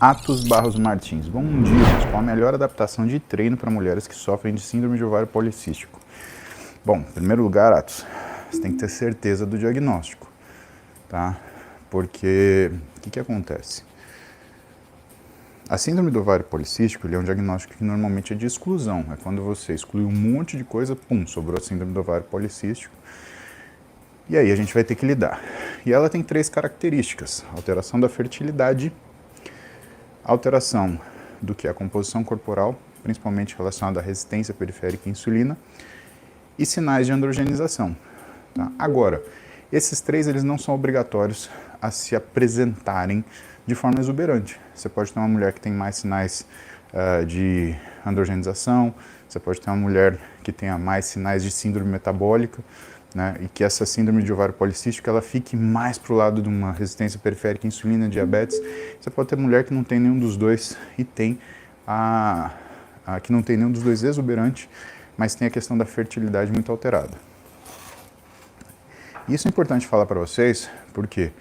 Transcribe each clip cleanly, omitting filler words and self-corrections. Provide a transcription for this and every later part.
Atos Barros Martins. Bom dia, qual a melhor adaptação de treino para mulheres que sofrem de síndrome de ovário policístico? Bom, em primeiro lugar, Atos, você tem que ter certeza do diagnóstico, tá? Porque o que acontece? A síndrome do ovário policístico é um diagnóstico que normalmente é de exclusão. É quando você exclui um monte de coisa, pum, sobrou a síndrome do ovário policístico. E aí a gente vai ter que lidar. E ela tem 3 características: alteração da fertilidade, alteração do que é a composição corporal, principalmente relacionada à resistência periférica à insulina, e sinais de androgenização. Tá? Agora, esses 3 eles não são obrigatórios a se apresentarem de forma exuberante. Você pode ter uma mulher que tem mais sinais de androgenização, você pode ter uma mulher que tenha mais sinais de síndrome metabólica, né, e que essa síndrome de ovário policístico ela fique mais para o lado de uma resistência periférica à insulina, diabetes. Você pode ter mulher que não tem nenhum dos dois e tem que não tem nenhum dos dois exuberante, mas tem a questão da fertilidade muito alterada. Isso é importante falar para vocês, porque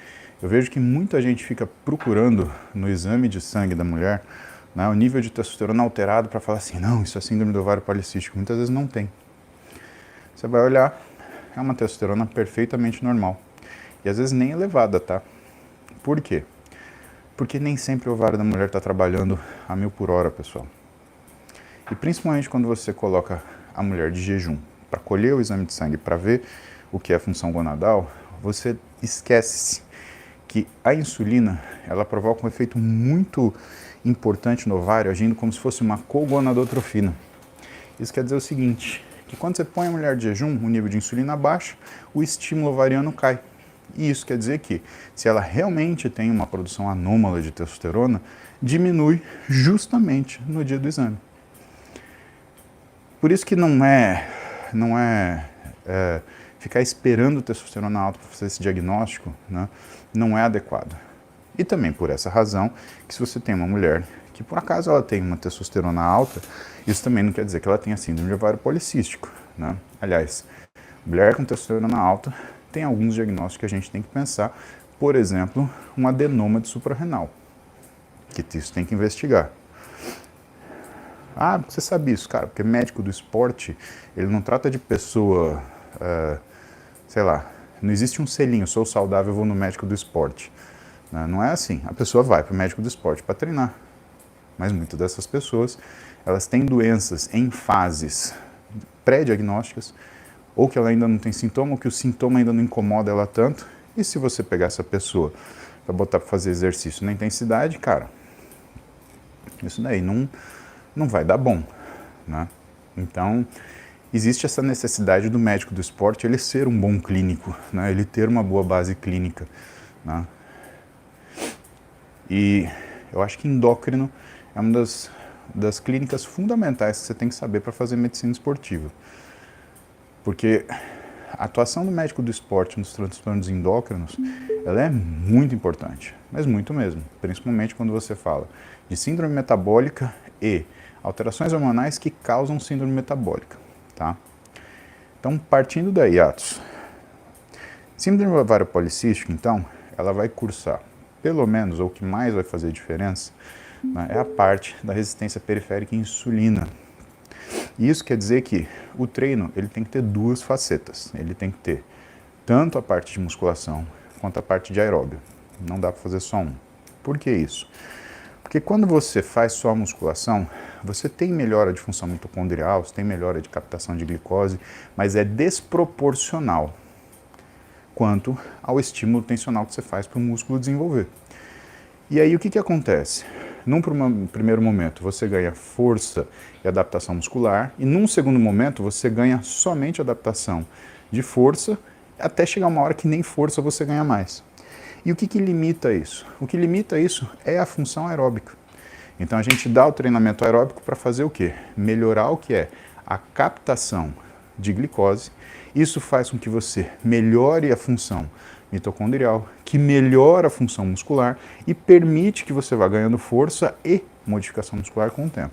eu vejo que muita gente fica procurando no exame de sangue da mulher, né, o nível de testosterona alterado para falar assim, não, isso é síndrome do ovário policístico. Muitas vezes não tem. Você vai olhar, é uma testosterona perfeitamente normal. E às vezes nem elevada, tá? Por quê? Porque nem sempre o ovário da mulher está trabalhando a 1000 por hora, pessoal. E principalmente quando você coloca a mulher de jejum para colher o exame de sangue, para ver o que é a função gonadal, você esquece que a insulina, ela provoca um efeito muito importante no ovário, agindo como se fosse uma cogonadotrofina. Isso quer dizer o seguinte, que quando você põe a mulher de jejum, o nível de insulina baixa, o estímulo ovariano cai. E isso quer dizer que, se ela realmente tem uma produção anômala de testosterona, diminui justamente no dia do exame. Por isso que não é ficar esperando testosterona alta para fazer esse diagnóstico, né, não é adequado. E também por essa razão, que se você tem uma mulher que por acaso ela tem uma testosterona alta, isso também não quer dizer que ela tenha síndrome de ovário policístico, né? Aliás, mulher com testosterona alta tem alguns diagnósticos que a gente tem que pensar, por exemplo, um adenoma de suprarrenal, que isso tem que investigar. Ah, você sabe isso, cara, porque médico do esporte, ele não trata de pessoa, sei lá, não existe um selinho, sou saudável, vou no médico do esporte. Não é assim, a pessoa vai para o médico do esporte para treinar. Mas muitas dessas pessoas, elas têm doenças em fases pré-diagnósticas, ou que ela ainda não tem sintoma, ou que o sintoma ainda não incomoda ela tanto. E se você pegar essa pessoa para botar para fazer exercício na intensidade, cara, isso daí não vai dar bom, né? Então, existe essa necessidade do médico do esporte ele ser um bom clínico, né? Ele ter uma boa base clínica, né? E eu acho que endócrino é uma das clínicas fundamentais que você tem que saber para fazer medicina esportiva. Porque a atuação do médico do esporte nos transtornos endócrinos, ela é muito importante, mas muito mesmo. Principalmente quando você fala de síndrome metabólica e alterações hormonais que causam síndrome metabólica, tá? Então, partindo daí, Atos, síndrome do ovário policístico, então, ela vai cursar, pelo menos, ou o que mais vai fazer diferença, né, é a parte da resistência periférica à insulina. E isso quer dizer que o treino ele tem que ter 2 facetas. Ele tem que ter tanto a parte de musculação quanto a parte de aeróbio. Não dá para fazer só um. Por que isso? Porque quando você faz só a musculação, você tem melhora de função mitocondrial, você tem melhora de captação de glicose, mas é desproporcional quanto ao estímulo tensional que você faz para o músculo desenvolver. E aí o que acontece? Num primeiro momento você ganha força e adaptação muscular, e num segundo momento você ganha somente adaptação de força, até chegar uma hora que nem força você ganha mais. E o que limita isso? O que limita isso é a função aeróbica. Então a gente dá o treinamento aeróbico para fazer o quê? Melhorar o que é a captação de glicose. Isso faz com que você melhore a função mitocondrial, que melhora a função muscular e permite que você vá ganhando força e modificação muscular com o tempo.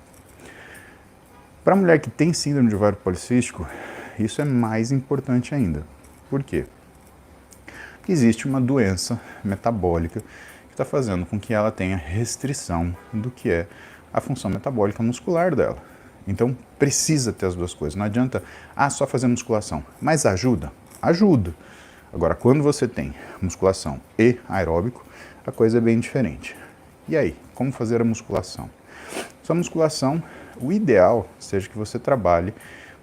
Para a mulher que tem síndrome de ovário policístico, isso é mais importante ainda. Por quê? Porque existe uma doença metabólica que está fazendo com que ela tenha restrição do que é a função metabólica muscular dela. Então, precisa ter as duas coisas. Não adianta, só fazer musculação. Mas ajuda? Ajuda. Agora, quando você tem musculação e aeróbico, a coisa é bem diferente. E aí, como fazer a musculação? Sua musculação, o ideal seja que você trabalhe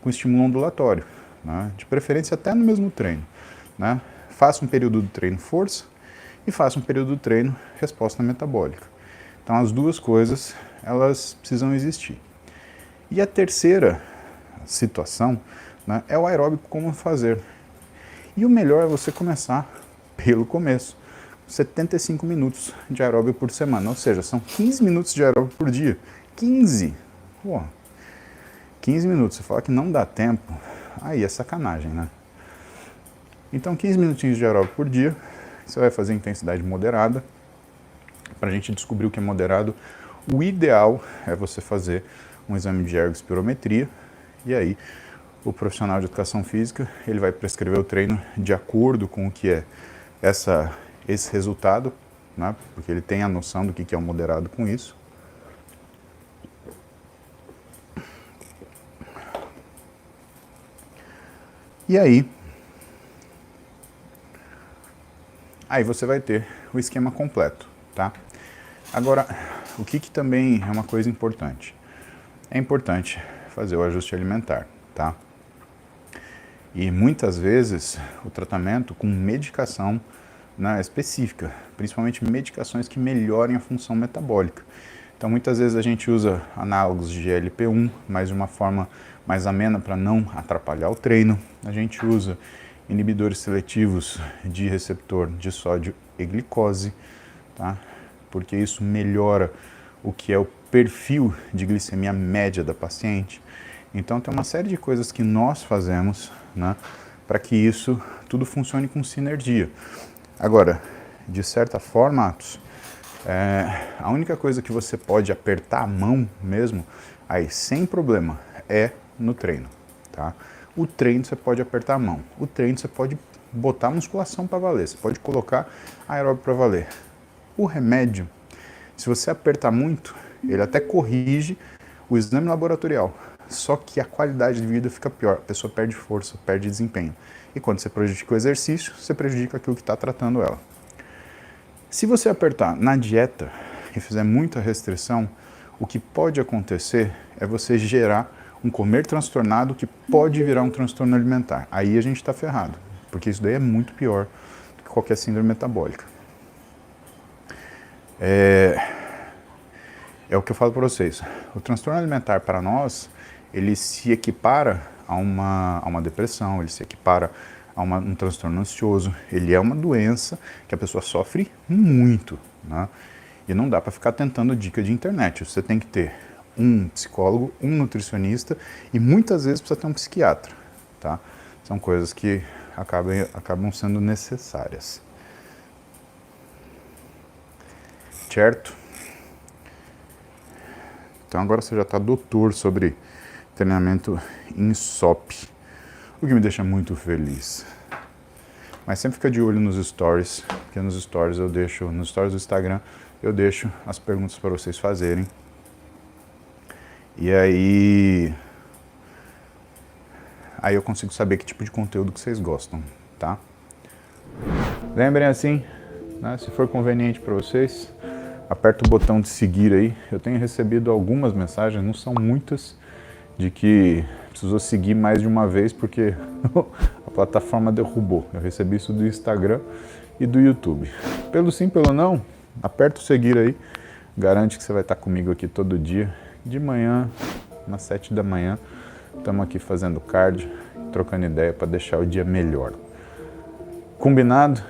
com estímulo ondulatório, né? De preferência até no mesmo treino, né? Faça um período do treino força e faça um período do treino resposta metabólica. Então, as duas coisas, elas precisam existir. E a terceira situação, né, é o aeróbico como fazer. E o melhor é você começar pelo começo. 75 minutos de aeróbico por semana, ou seja, são 15 minutos de aeróbico por dia. 15! Pô, 15 minutos, você fala que não dá tempo, aí é sacanagem, né? Então, 15 minutinhos de aeróbico por dia, você vai fazer intensidade moderada. Para a gente descobrir o que é moderado, o ideal é você fazer um exame de ergospirometria, e aí o profissional de educação física ele vai prescrever o treino de acordo com o que é esse resultado, né? Porque ele tem a noção do que é o moderado com isso. E aí você vai ter o esquema completo, tá? Agora, o que também é uma coisa importante? É importante fazer o ajuste alimentar, tá? E muitas vezes o tratamento com medicação, né, específica, principalmente medicações que melhorem a função metabólica. Então muitas vezes a gente usa análogos de GLP-1, mas de uma forma mais amena para não atrapalhar o treino. A gente usa inibidores seletivos de receptor de sódio e glicose, tá? Porque isso melhora o que é o perfil de glicemia média da paciente. Então tem uma série de coisas que nós fazemos, né, para que isso tudo funcione com sinergia. Agora, de certa forma, Atos, a única coisa que você pode apertar a mão mesmo, aí sem problema, é no treino, tá? O treino você pode apertar a mão, o treino você pode botar musculação para valer, você pode colocar aeróbico para valer. O remédio, se você apertar muito, ele até corrige o exame laboratorial, só que a qualidade de vida fica pior, a pessoa perde força, perde desempenho. E quando você prejudica o exercício, você prejudica aquilo que está tratando ela. Se você apertar na dieta e fizer muita restrição, o que pode acontecer é você gerar um comer transtornado que pode virar um transtorno alimentar. Aí a gente está ferrado, porque isso daí é muito pior do que qualquer síndrome metabólica. É o que eu falo para vocês. O transtorno alimentar para nós, ele se equipara a uma depressão, ele se equipara a um transtorno ansioso. Ele é uma doença que a pessoa sofre muito, né? E não dá para ficar tentando dica de internet. Você tem que ter um psicólogo, um nutricionista e muitas vezes precisa ter um psiquiatra, tá? São coisas que acabam sendo necessárias. Certo? Então agora você já está doutor sobre treinamento em SOP, o que me deixa muito feliz. Mas sempre fica de olho nos stories, porque nos stories do Instagram, eu deixo as perguntas para vocês fazerem. E aí eu consigo saber que tipo de conteúdo que vocês gostam, tá? Lembrem assim, né, se for conveniente para vocês, aperta o botão de seguir aí. Eu tenho recebido algumas mensagens, não são muitas, de que precisou seguir mais de uma vez porque a plataforma derrubou. Eu recebi isso do Instagram e do YouTube. Pelo sim, pelo não, aperta o seguir aí. Garante que você vai estar comigo aqui todo dia. De manhã, às 7 da manhã, estamos aqui fazendo cardio, trocando ideia para deixar o dia melhor. Combinado?